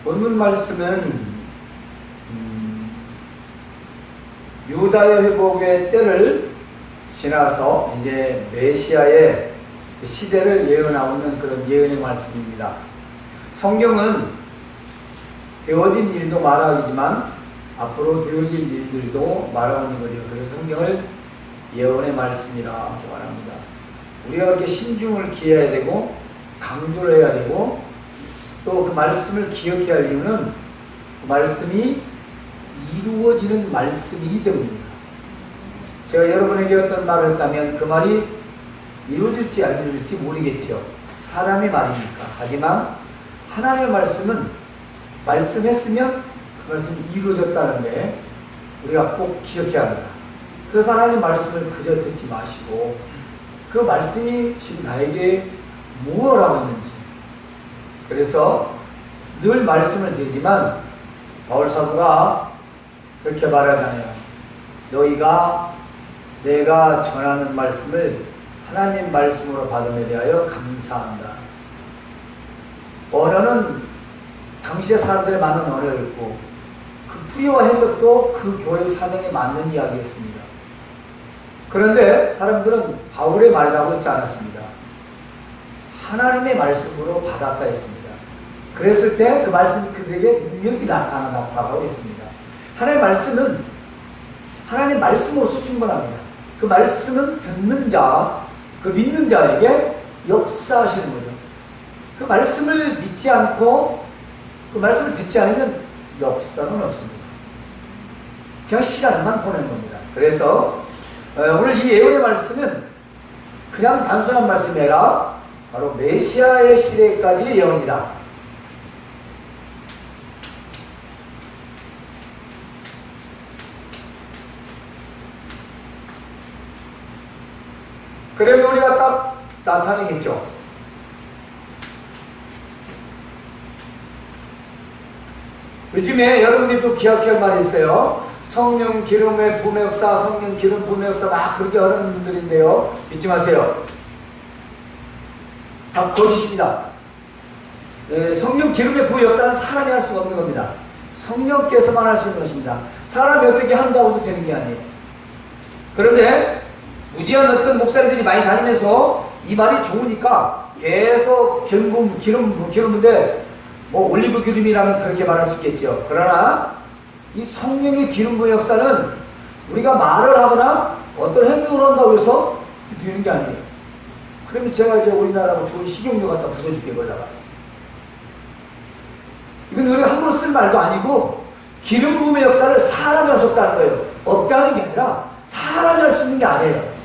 본문 말씀은 유다의 회복의 때를 지나서 이제 메시아의 시대를 예언하는 그런 예언의 말씀입니다. 성경은 되어진 일도 말하지만 앞으로 되어질 일들도 말하는 거죠. 그래서 성경을 예언의 말씀이라고 말합니다. 우리가 그렇게 신중을 기해야 되고 강조를 해야 되고 또 그 말씀을 기억해야 할 이유는 그 말씀이 이루어지는 말씀이기 때문입니다. 제가 여러분에게 어떤 말을 했다면 그 말이 이루어질지 안 이루어질지 모르겠죠. 사람의 말이니까. 하지만 하나님의 말씀은 말씀했으면 그 말씀이 이루어졌다는데 우리가 꼭 기억해야 합니다. 그래서 하나님의 말씀을 그저 듣지 마시고 그 말씀이 지금 나에게 무엇을 하고 있는지, 그래서 늘 말씀을 드리지만 바울 사도가 그렇게 말하잖아요. 너희가 내가 전하는 말씀을 하나님 말씀으로 받음에 대하여 감사한다. 언어는 당시의 사람들에 맞는 언어였고 그 풀이와 해석도 그 교회 사정에 맞는 이야기였습니다. 그런데 사람들은 바울의 말이라고 했지 않았습니다. 하나님의 말씀으로 받았다 했습니다. 그랬을 때 그 말씀이 그들에게 능력이 나타나다고 했습니다. 하나님의 말씀은 하나님의 말씀으로서 충분합니다. 그 말씀은 듣는 자, 그 믿는 자에게 역사하시는 거죠. 그 말씀을 믿지 않고 그 말씀을 듣지 않으면 역사는 없습니다. 그냥 시간만 보낸 겁니다. 그래서 오늘 이 예언의 말씀은 그냥 단순한 말씀이 아니라 바로 메시아의 시대까지의 예언이다. 그러면 우리가 딱 나타내겠죠. 요즘에 여러분들이 좀 기억할 말이 있어요. 성령 기름의 부흥의 역사, 성령 기름 부흥의 역사 막 그렇게 하는 분들인데요. 믿지 마세요. 다 거짓입니다. 성령 기름의 부흥의 역사는 사람이 할 수가 없는 겁니다. 성령께서만 할 수 있는 것입니다. 사람이 어떻게 한다고 해서 되는 게 아니에요. 그런데 무지한 어떤 목사님들이 많이 다니면서 이 말이 좋으니까 계속 기름부인데 뭐 올리브 기름이라면 그렇게 말할 수 있겠죠. 그러나 이 성령의 기름 부의 역사는 우리가 말을 하거나 어떤 행동을 한다고 해서 되는 게 아니에요. 그러면 제가 이제 우리나라하고 좋은 식용유 갖다 부숴줄게 그러다가 이건 우리가 함부로 쓸 말도 아니고 기름 부음의 역사를 사람이 할 수 없다는 거예요. 없다는 게 아니라 사람이 할 수 있는 게 아니에요.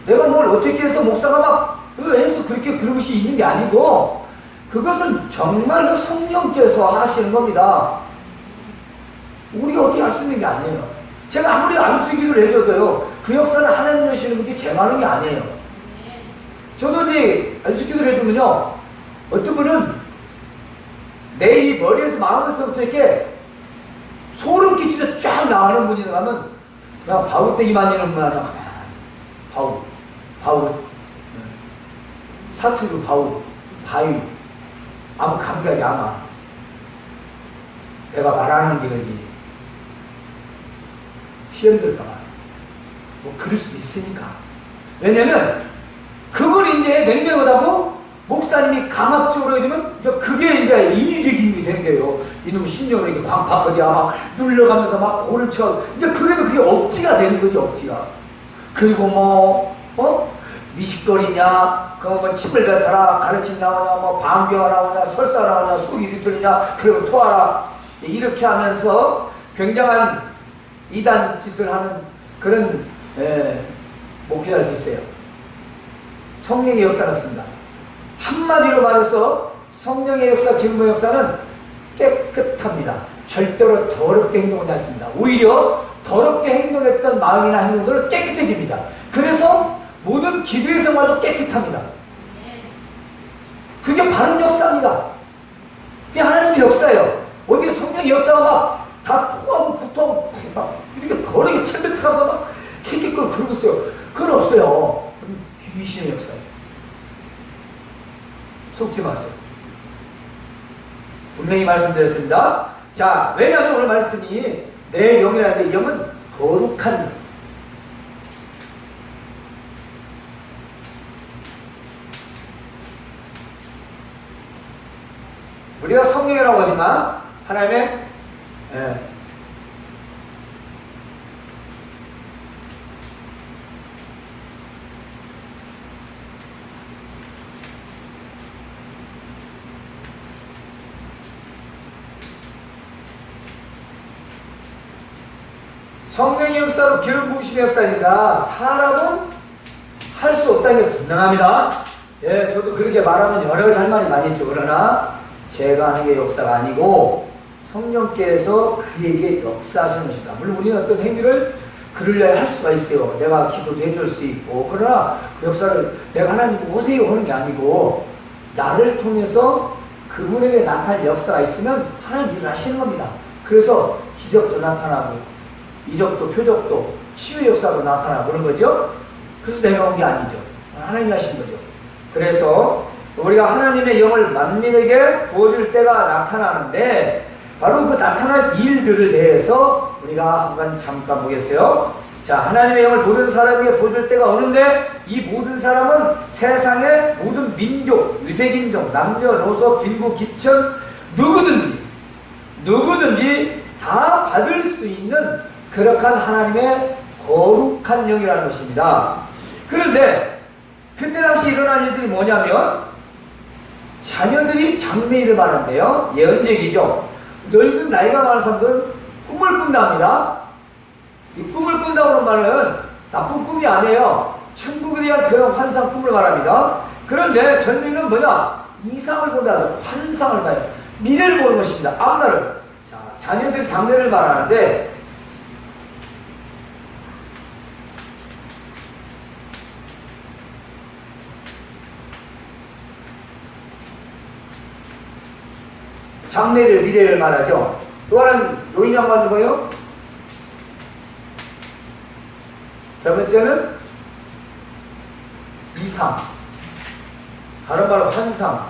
내가 뭘 어떻게 해서 목사가 막 해서 그렇게 그런 것이 있는 게 아니고 그것은 정말로 성령께서 하시는 겁니다. 우리가 어떻게 할 수 있는 게 아니에요. 제가 아무리 안수기를 해줘도요, 그 역사는 하나님 하시는 것이 제가 하는 게 아니에요. 저도 이제 안수기를 해주면요, 어떤 분은 내 이 머리에서 마음에서부터 이렇게 소름 끼치듯 쫙 나가는 분이 나가면 그냥 바우떼기만 있는 분 아니야. 바우, 사투리 바위, 아무 감각이 아마 내가 말하는 게 그런지 시험 들까봐 뭐 그럴 수도 있으니까. 왜냐면 그걸 이제 냉랭하다고 목사님이 강압적으로 해주면 그게 이제 인위적인 되는 거예요. 이놈 신령을 이렇게 광팍하게 막 눌러가면서 막 고를 쳐. 이제 그러면 그게 억지가 되는 거지, 억지가. 그리고 미식거리냐, 뭐 침을 뱉어라, 가르침 나오냐, 뭐 방귀가 나오냐, 설사 나오냐, 속이 뒤틀리냐, 그리고 토하라. 이렇게 하면서 굉장한 이단 짓을 하는 그런 목회자들이 있어요. 성령의 역사는 없습니다. 한마디로 말해서 성령의 역사, 기름부의 역사는 깨끗합니다. 절대로 더럽게 행동하지 않습니다. 오히려 더럽게 행동했던 마음이나 행동들은 깨끗해집니다. 그래서 모든 기도의 생활도 깨끗합니다. 그게 바른 역사입니다. 그게 하나님의 역사예요. 어디 성령의 역사가 막 다 토하고 구토하고 막 이렇게 더럽게 챔ber 틀어서 막 깨끗하고 그러고 있어요. 그건 없어요. 귀신의 역사예요. 속지 마세요. 분명히 말씀드렸습니다. 자, 왜냐하면 오늘 말씀이 내 영이라는데 영은 거룩한 영. 우리가 성령이라고 하지만 하나님의 성령의 역사로 기름 부으심의 역사니까 사람은 할 수 없다는 게 분명합니다. 예, 저도 그렇게 말하면 여러 가지 할 말이 많이 있죠. 그러나 제가 하는 게 역사가 아니고 성령께서 그에게 역사하시는 것입니다. 물론 우리는 어떤 행위를 그러려 할 수가 있어요. 내가 기도도 해줄 수 있고. 그러나 그 역사를 내가 하나님 오세요 하는 게 아니고 나를 통해서 그분에게 나타날 역사가 있으면 하나님 일을 하시는 겁니다. 그래서 기적도 나타나고 이적도 표적도 치유 역사도 나타나고 그런 거죠. 그래서 내가 온 게 아니죠. 하나님이 하신 거죠. 그래서 우리가 하나님의 영을 만민에게 부어줄 때가 나타나는데 바로 그 나타날 일들을 대해서 우리가 한번 잠깐 보겠어요. 자, 하나님의 영을 모든 사람에게 부어줄 때가 오는데 이 모든 사람은 세상의 모든 민족, 유색인종, 남녀노소, 빈부, 기천 누구든지 다 받을 수 있는 그렇한 하나님의 거룩한 영이라는 것입니다. 그런데 그때 당시 일어난 일들이 뭐냐면 자녀들이 장래일을 말한대요. 예언적이죠. 늙은 나이가 많은 사람들은 꿈을 꾼답니다. 이 꿈을 꾼다고 하는 말은 나쁜 꿈이 아니에요. 천국에 대한 그런 환상 꿈을 말합니다. 그런데 젊은이는 뭐냐? 이상을 본다. 환상을 봐요. 미래를 보는 것입니다. 앞날을. 자, 자녀들이 장래를 말하는데 장래를 미래를 말하죠. 또 하나는 요인 양반은 뭐예요? 세 번째는 이상, 다른 말로 환상.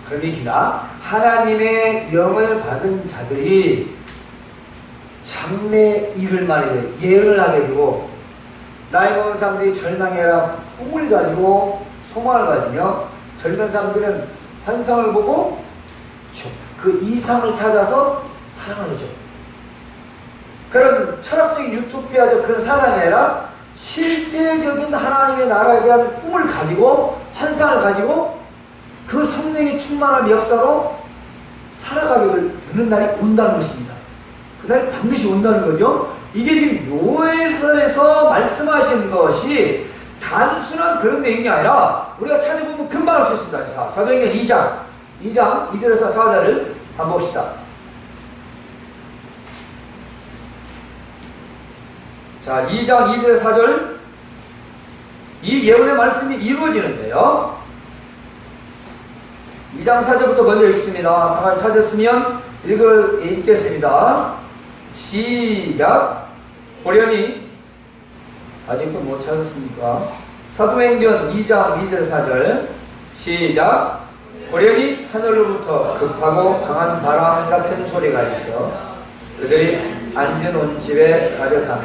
그럼 이기다 하나님의 영을 받은 자들이 장래 일을 말해요. 예언을 하게 되고 나이 먹은 사람들이 절망해라 꿈을 가지고 소망을 가지며 젊은 사람들은 환상을 보고 그 이상을 찾아서 사랑을 하죠. 그런 철학적인 유토피아적 그런 사상이 아니라 실제적인 하나님의 나라에 대한 꿈을 가지고 환상을 가지고 그 성령의 충만한 역사로 살아가게 되는 날이 온다는 것입니다. 그날이 반드시 온다는 거죠. 이게 지금 요엘서에서 말씀하신 것이 단순한 그런 내용이 아니라 우리가 찾아보면 금방 알 수 있습니다. 자, 사도행전 2장 2절에서 4절을 한번 봅시다. 자, 2장 2절 4절 이 예언의 말씀이 이루어지는데요. 2장 4절부터 먼저 읽습니다. 다 같이 찾았으면 읽겠습니다. 시작. 보려니 아직도 못 찾았습니까? 사도행전 2장 2절 4절 시작. 보려니 하늘로부터 급하고 강한 바람 같은 소리가 있어 그들이 앉은 온 집에 가득하며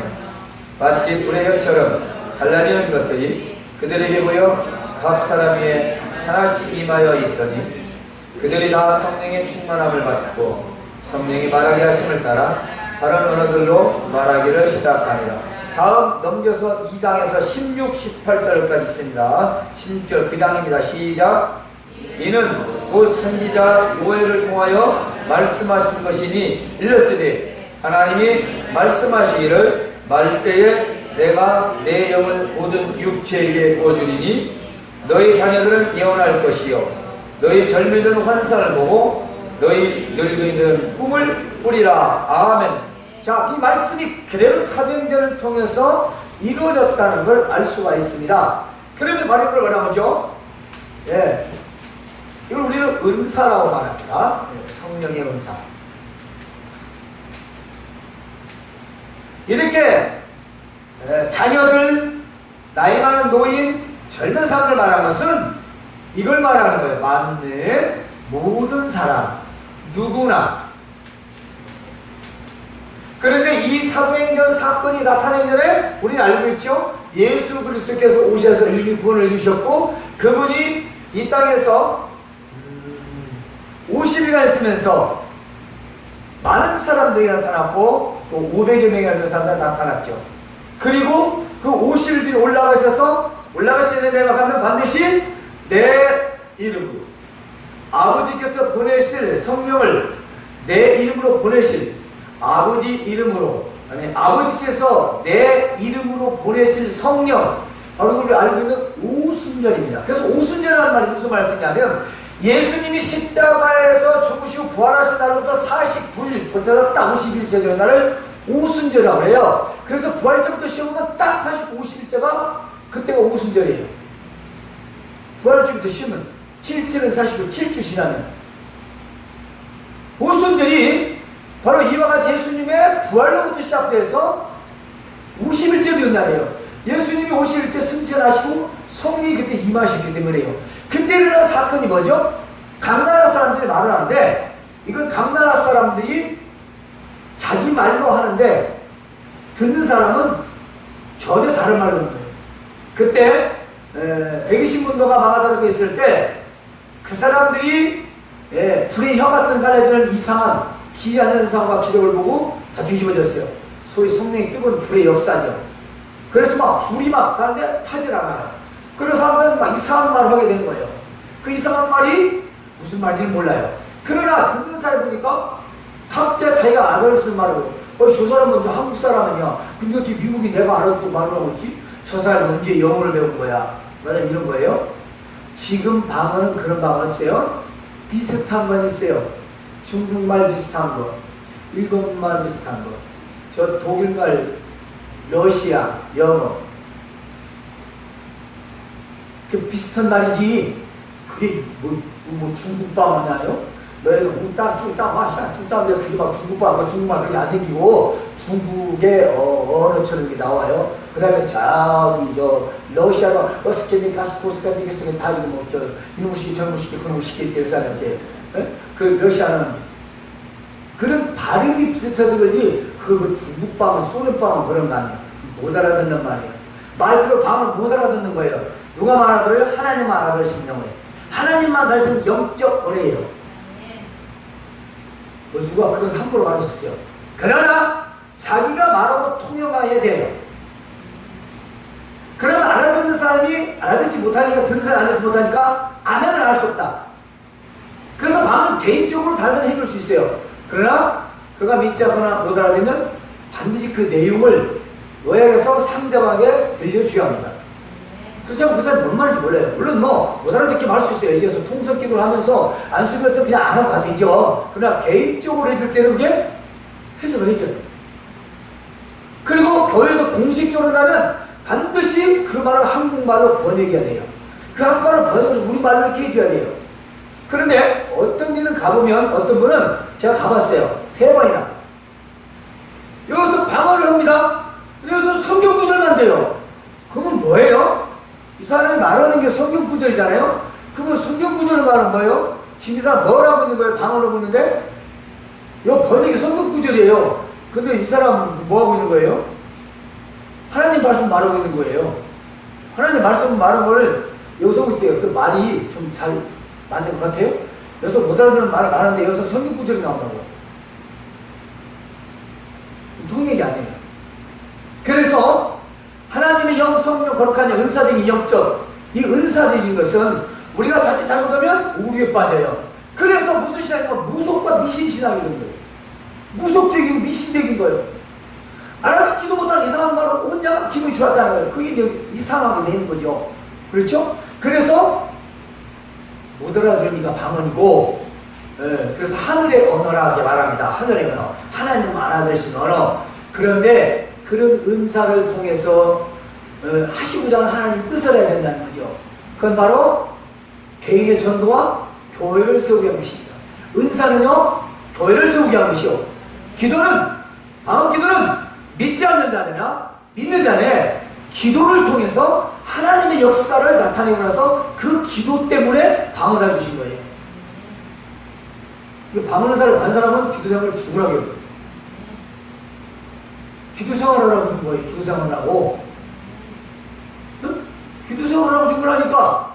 마치 불의 혀처럼 갈라지는 것들이 그들에게 보여 각 사람 위에 하나씩 임하여 있더니 그들이 다 성령의 충만함을 받고 성령이 말하게 하심을 따라 다른 언어들로 말하기를 시작하니라. 다음 넘겨서 2장에서 16, 18절까지 읽습니다. 16절 그 장입니다. 시작. 이는 곧 선지자 요엘을 통하여 말씀하신 것이니 일렀으되 하나님이 말씀하시기를 말세에 내가 내 영을 모든 육체에게 부어주리니 너희 자녀들은 예언할 것이요 너희 젊은이들은 환상을 보고 너희 늙은이들은 꿈을 꾸리라. 아멘. 자, 이 말씀이 그대로 사도행전을 통해서 이루어졌다는 걸 알 수가 있습니다. 그러면 바로 이걸 뭐라고 하죠? 예. 이걸 우리는 은사라고 말합니다. 예, 성령의 은사. 이렇게 자녀들, 나이 많은 노인, 젊은 사람들 말하는 것은 이걸 말하는 거예요. 만민의 모든 사람, 누구나. 그런데 이 사도행전 사건이 나타나기 전에 우리는 알고 있죠? 예수 그리스도께서 오셔서 이미 구원을 이루셨고 그분이 이 땅에서 50일간 있으면서 많은 사람들이 나타났고 또 500여 명이 되는 사람들이 나타났죠. 그리고 그 50일 뒤에 올라가시는 내가 가면 반드시 내 이름으로 아버지께서 보내실 성령을 내 이름으로 보내실 아버지 이름으로 아니 아버지께서 내 이름으로 보내실 성령 바로 우리가 알고 있는 오순절입니다. 그래서 오순절이라는 말이 무슨 말씀이냐면 예수님이 십자가에서 죽으시고 부활하신 날로부터 49일 버텨서 딱 50일째 되는 날을 오순절이라고 해요. 그래서 부활절부터 시험은 딱 50일째가 그때가 오순절이에요. 부활절부터 시험은 7일은 사시고 7주 지나면 오순절이 바로 이와 같이 예수님의 부활로부터 시작돼서 50일째 되는 날이에요. 예수님이 50일째 승천하시고 성령이 그때 임하셨기 때문에요. 그때 일어난 사건이 뭐죠? 각나라 사람들이 말을 하는데 이건 각나라 사람들이 자기 말로 하는데 듣는 사람은 전혀 다른 말로 하는 거예요. 그때 백이신문도가 마가다락에 있을 때 그 사람들이 불의 혀 같은 갈라지는 이상한 기이한 현상과 기록을 보고 다 뒤집어졌어요. 소위 성령이 뜨거운 불의 역사죠. 그래서 막 불이 막 다른데 타질 않아요. 그래서 사람들은 막 이상한 말을 하게 되는 거예요. 그 이상한 말이 무슨 말인지 몰라요. 그러나 듣는 사람 보니까 각자 자기가 알아듣는 말을 저 사람은 먼저 한국 사람이냐 근데 어떻게 미국이 내가 알아듣고 말을 하고 있지? 저 사람이 언제 영어를 배운 거야? 말하면 이런 거예요. 지금 방언은 그런 방언 없어요. 비슷한 건 있어요. 중국말 비슷한 거, 일본말 비슷한 거, 저 독일말, 러시아, 영어. 그 비슷한 말이지. 그게 뭐 중국 방언이나요? 너희들 쭉 그게 막 중국 방언, 중국말 그렇게 안 생기고 중국의 언어처럼 이렇게 나와요. 그 다음에 저기 러시아가 어스케니 가스포스카니게스가 다 이거 뭐 이놈 시키 저놈 시키 그놈 시키 이렇게 이렇게 그 러시아는 그런 발음이 비슷해서 그러지 그 중국 방언, 소련 방언 그런 거 아니에요. 못 알아듣는 말이에요. 말그대로 방언을 못 알아듣는 거예요. 누가 알아들어요? 하나님만 알아들으시는 거예요. 하나님만 알아들으면 영적 어뢰예요. 누가 그것을 함부로 말할 수 없어요. 그러나 자기가 말하고 통용해야 돼요. 그러면 알아듣는 사람이 알아듣지 못하니까 듣는 사람이 알아듣지 못하니까 아멘을 알 수 없다. 그래서 방은 개인적으로 다른 사람이 해줄 수 있어요. 그러나 그가 믿지 않거나 못 알아들으면 반드시 그 내용을 요약해서 상대방에게 들려줘야 합니다. 그래서 그 사람이 뭔 말인지 몰라요. 물론 못 알아듣게 말할 수 있어요. 이겨서 통성 기도를 하면서 안수기도 좀 그냥 안 하고 가도 되죠. 그러나 개인적으로 해줄 때는 그게 해석을 해줘요. 그리고 교회에서 공식적으로 나면 반드시 그 말을 한국말로 번역해야 돼요. 그 한국말로 번역해서 우리말로 이렇게 해줘야 돼요. 그런데 어떤 일을 가보면 어떤 분은 제가 가봤어요. 3번이나. 여기서 방언을 합니다. 여기서 성경 구절을 한대요. 그건 뭐예요? 이 사람이 말하는 게 성경 구절이잖아요. 그러면 성경 구절을 말하는 거예요? 지금 이 사람 뭘 하고 있는 거예요? 방언을 하고 있는데? 이 번역이 성경 구절이에요. 근데 이 사람 뭐 하고 있는 거예요? 하나님 말씀 말하고 있는 거예요. 하나님 말씀 말하는 걸 여기서 하고 있대요. 그 말이 좀 잘 맞는 것 같아요? 여기서 못 알아듣는 말을 말하는데 여기서 성경 구절이 나온다고. 통역이 아니에요. 그래서 하나님의 영, 성령, 거룩한 영, 은사적인 영적 이 은사적인 것은 우리가 자칫 잘못하면 오류에 빠져요. 그래서 무슨 신앙이면 무속과 미신 신앙이 되는 거예요. 무속적이고 미신적인 거예요. 알아듣지도 못하는 이상한 말을 온갖 기분이 좋았다는 거예요. 그게 이제 이상하게 되는 거죠. 그렇죠? 그래서 못 알아들으니까 방언이고, 그래서 하늘의 언어라 이렇게 말합니다. 하늘의 언어. 하나님 알아들으신 언어. 그런데 그런 은사를 통해서 하시고자 하는 하나님 뜻을 해야 된다는 거죠. 그건 바로 개인의 전도와 교회를 세우게 한 것입니다. 은사는요, 교회를 세우게 한 것이요. 기도는, 방언 기도는 믿지 않는 자들이나 믿는 자는 기도를 통해서 하나님 하나님의 역사를 나타내고 나서 그 기도 때문에 방언사를 주신 거예요. 방언사를 받은 사람은 기도생활을 죽으라고 해요. 기도생활을 하라고 준 거예요. 기도생활을 하고. 응? 기도생활을 하고 준 거라니까.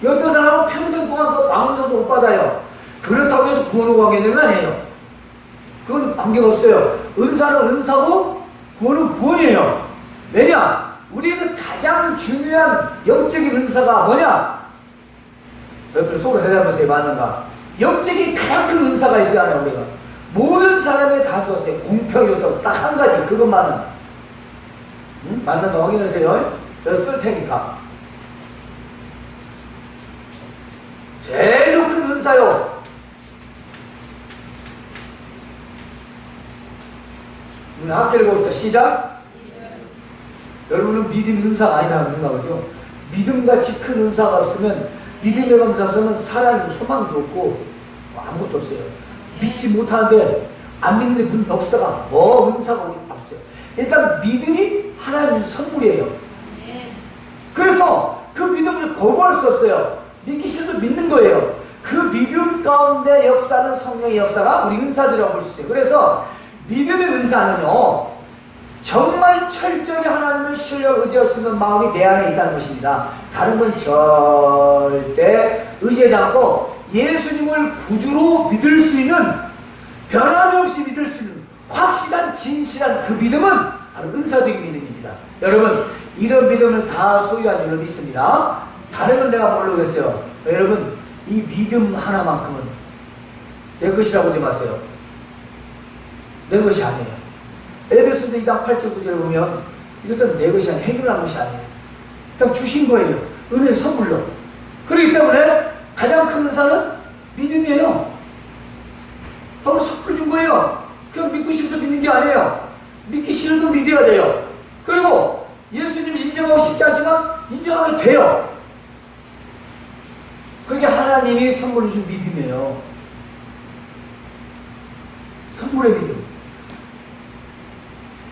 어떤 사람은 평생 동안 또 방언사도 못 받아요. 그렇다고 해서 구원을 구하게 되는 건 아니에요. 그건 관계없어요. 은사는 은사고 구원은 구원이에요. 왜냐? 우리에서 가장 중요한 영적인 은사가 뭐냐? 여러분 속으로 대답해보세요. 맞는가? 영적인 가장 큰 은사가 있어야 하나요? 우리가 모든 사람에 다 주었어요. 공평이 없다고 딱 한 가지, 그것만은. 응? 맞는가 확인하세요. 그래서 쓸 테니까. 제일 큰 은사요. 학교를 봅시다. 시작. 여러분은 믿음 은사가 아니라는 생각이죠. 믿음같이 큰 은사가 없으면, 믿음의 감사서는 사랑이고 소망도 없고 아무것도 없어요. 믿지 못하는데, 안 믿는데 무슨 역사가 은사가 없어요. 일단 믿음이 하나님의 선물이에요. 그래서 그 믿음을 거부할 수 없어요. 믿기 싫어도 믿는 거예요. 그 믿음 가운데 역사는 성령의 역사가 우리 은사들이라고 볼 수 있어요. 그래서 믿음의 은사는요, 정말 철저히 하나님을 신뢰 의지할 수 있는 마음이 내 안에 있다는 것입니다. 다른 건 절대 의지하지 않고 예수님을 구주로 믿을 수 있는, 변함이 없이 믿을 수 있는 확실한 진실한 그 믿음은 바로 은사적인 믿음입니다. 여러분, 이런 믿음을 다 소유한 줄로 믿습니다. 다른 건 내가 모르겠어요. 여러분, 이 믿음 하나만큼은 내 것이라고 하지 마세요. 내 것이 아니에요. 에베소서 2장 8절 9절을 보면 이것은 내 것이 아니에요. 해결한 것이 아니에요. 그냥 주신 거예요. 은혜의 선물로. 그렇기 때문에 가장 큰 은사는 믿음이에요. 바로 선물 준 거예요. 그냥 믿고 싶어서 믿는 게 아니에요. 믿기 싫어도 믿어야 돼요. 그리고 예수님을 인정하고 싶지 않지만 인정하게 돼요. 그게 하나님이 선물로 준 믿음이에요. 선물의 믿음.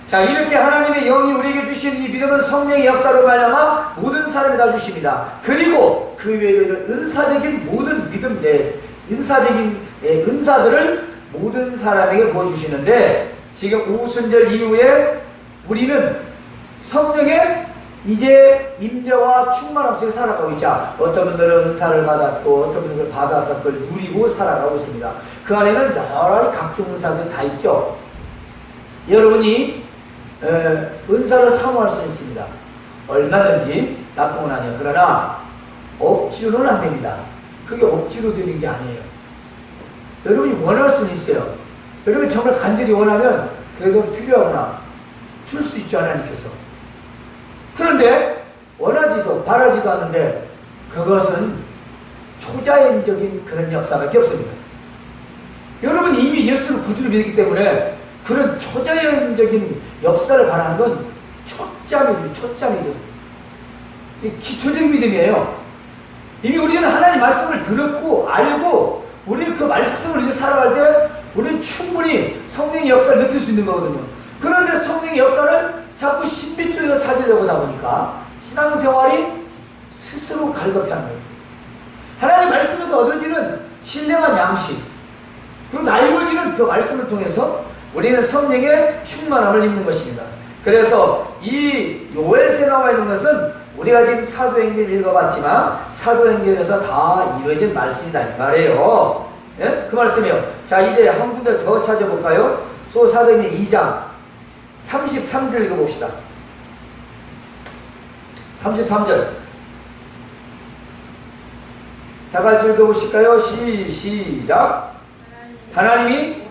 자, 이렇게 하나님의 영이 우리에게 주신 이 믿음은 성령의 역사로 말미암아 모든 사람이 다 주십니다. 그리고 그 외에 은사적인 모든 믿음, 은사적인 은사들을 모든 사람에게 보여주시는데, 지금 오순절 이후에 우리는 성령의 이제 임재와 충만함 속에 살아가고 있자. 어떤 분들은 은사를 받았고 어떤 분들은 받아서 그걸 누리고 살아가고 있습니다. 그 안에는 여러 각종 은사들이 다 있죠. 여러분이 은사를 사모할 수 있습니다. 얼마든지 나쁜 건 아니에요. 그러나 억지로는 안 됩니다. 그게 억지로 되는 게 아니에요. 여러분이 원할 수는 있어요. 여러분이 정말 간절히 원하면 그래도 필요하구나 줄 수 있죠, 하나님께서. 그런데 원하지도 바라지도 않는데 그것은 초자연적인 그런 역사밖에 없습니다. 여러분 이미 예수를 구주로 믿기 때문에 그런 초자연적인 역사를 바라는 건 초짬이죠. 기초적인 믿음이에요. 이미 우리는 하나님 말씀을 들었고 알고 우리는 그 말씀을 이제 살아갈 때 우리는 충분히 성령의 역사를 느낄 수 있는 거거든요. 그런데 성령의 역사를 자꾸 신비 쪽에서 찾으려고 하다 보니까 신앙생활이 스스로 갈급해하는 거예요. 하나님 말씀에서 얻어지는 신령한 양식, 그리고 날고지는 그 말씀을 통해서 우리는 성령의 충만함을 입는 것입니다. 그래서 이 요엘서에 나와 있는 것은 우리가 지금 사도행전 읽어봤지만 사도행전에서 다 이루어진 말씀이다 이 말이에요. 예? 그 말씀이에요. 자, 이제 한 군데 더 찾아볼까요? 사도행전 2장 33절 읽어봅시다. 33절. 자, 같이 읽어보실까요? 시작. 하나님이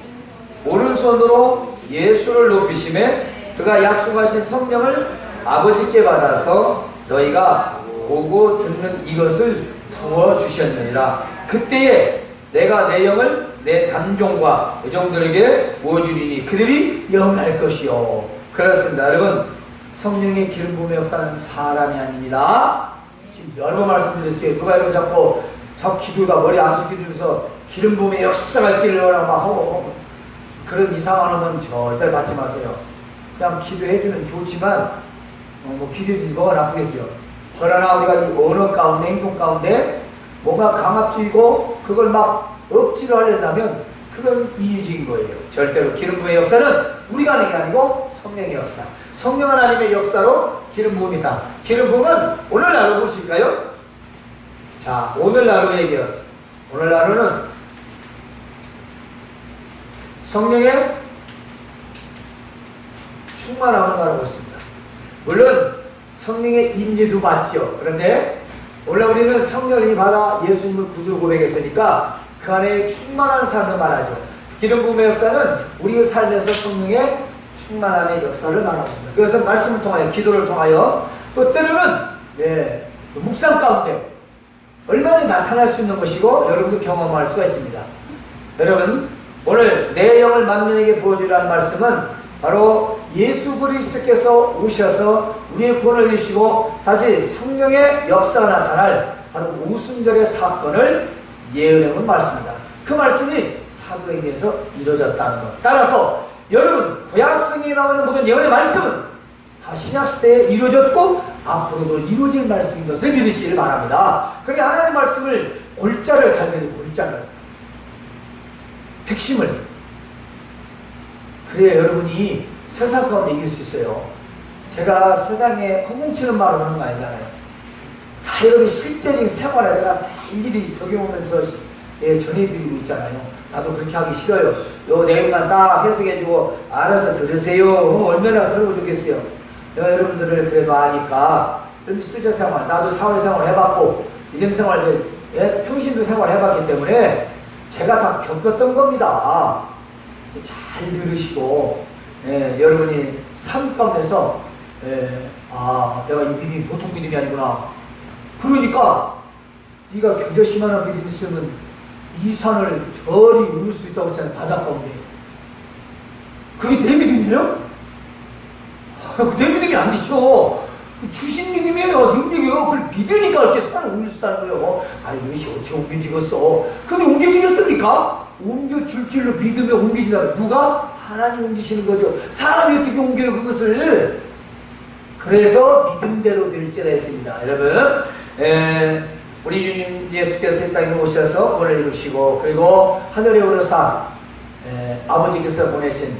오른손으로 예수를 높이심에 그가 약속하신 성령을 아버지께 받아서 너희가 보고 듣는 이것을 부어주셨느니라. 그때에 내가 내 영을 내 단종과 의종들에게 부어주리니 그들이 영할 것이요. 그렇습니다. 여러분, 성령의 기름 부음의 역사는 사람이 아닙니다. 지금 여러 번 말씀드렸어요. 누가 여러분 자꾸 기도가 머리 안 숙여주면서 기름 부음의 역사가 있기를 원하고 막 하고 그런 이상한 놈은 절대 받지 마세요. 그냥 기도해주면 좋지만 뭐 기대주니 뭐가 나쁘겠어요. 그러나 우리가 이 언어 가운데, 행동 가운데 뭔가 강압주의고 그걸 막 억지로 하려면 그건 이유적인 거예요. 절대로 기름 부음의 역사는 우리가 하는 게 아니고 성령의 역사다. 성령 하나님의 역사로 기름 부음이다. 기름 부음은 오늘 나눠보실까요? 자, 오늘 나눠 얘기해요. 오늘 나눠는 성령의 충만함을 나누고 있습니다. 물론 성령의 임재도 맞죠. 그런데 원래 우리는 성령이 받아 예수님을 구주 고백했으니까 그 안에 충만한 삶을 말하죠. 기름 부음의 역사는 우리의 삶에서 성령의 충만함의 역사를 말합니다. 그것은 말씀을 통하여, 기도를 통하여, 또 때로는 묵상 가운데 얼마나 나타날 수 있는 것이고 여러분도 경험할 수가 있습니다. 여러분, 오늘 내 영을 만민에게 부어주라는 말씀은 바로 예수 그리스도께서 오셔서 우리의 구원을 이루시고 다시 성령의 역사가 나타날 바로 오순절의 사건을 예언해온 말씀입니다. 그 말씀이 사도행전에서 이루어졌다는 것. 따라서 여러분, 구약성경에 나오는 모든 예언의 말씀은 다 신약시대에 이루어졌고 앞으로도 이루어질 말씀인 것을 믿으시길 바랍니다. 그러니까 하나님의 말씀을 골자를 잘 믿는, 골자를, 핵심을, 그래야 여러분이 세상 가운데 이길 수 있어요. 제가 세상에 헛뭉치는 말을 하는 거 아니잖아요. 다 여러분이 실제적인 생활에 내가 다 일일이 적용하면서 전해드리고 있잖아요. 나도 그렇게 하기 싫어요. 요 내용만 딱 해석해주고 알아서 들으세요. 얼마나 그러고 좋겠어요. 내가 여러분들을 그래도 아니까 실제 생활, 나도 사회생활 해봤고 믿음생활, 평신도 생활 해봤기 때문에 제가 다 겪었던 겁니다. 잘 들으시고 여러분이 삶 가운데서 내가 이 믿음이 보통 믿음이 아니구나. 그러니까 네가 경제심한 믿음이 있으면 이 산을 저리 울 수 있다고 했잖아요. 바닷가 가운데. 그게 내 믿음이에요? 내 믿음이 아니죠. 주신 믿음이에요. 능력이에요. 그걸 믿으니까 이렇게 산을 옮길 수 있다는 거예요. 아니, 이것이 어떻게 옮겨지겠어? 근데 옮겨지겠습니까? 옮겨줄 줄로 믿으며 옮기지다. 누가? 하나님 옮기시는 거죠. 사람이 어떻게 옮겨요, 그것을? 그래서 믿음대로 될지라 했습니다. 여러분, 우리 주님 예수께서 이 땅에 오셔서 구원을 이루시고, 그리고 하늘에 오르사 아버지께서 보내신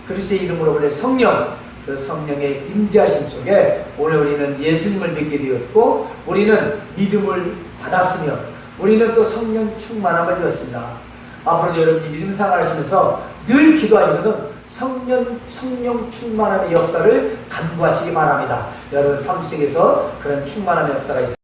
그리스도의 이름으로 보낸 성령, 그 성령의 임재하심 속에 오늘 우리는 예수님을 믿게 되었고, 우리는 믿음을 받았으며, 우리는 또 성령 충만함을 주었습니다. 앞으로도 여러분이 믿음 생활하시면서 늘 기도하시면서 성령 충만함의 역사를 간구하시기 바랍니다. 여러분 삶 속에서 그런 충만함의 역사가 있습니다.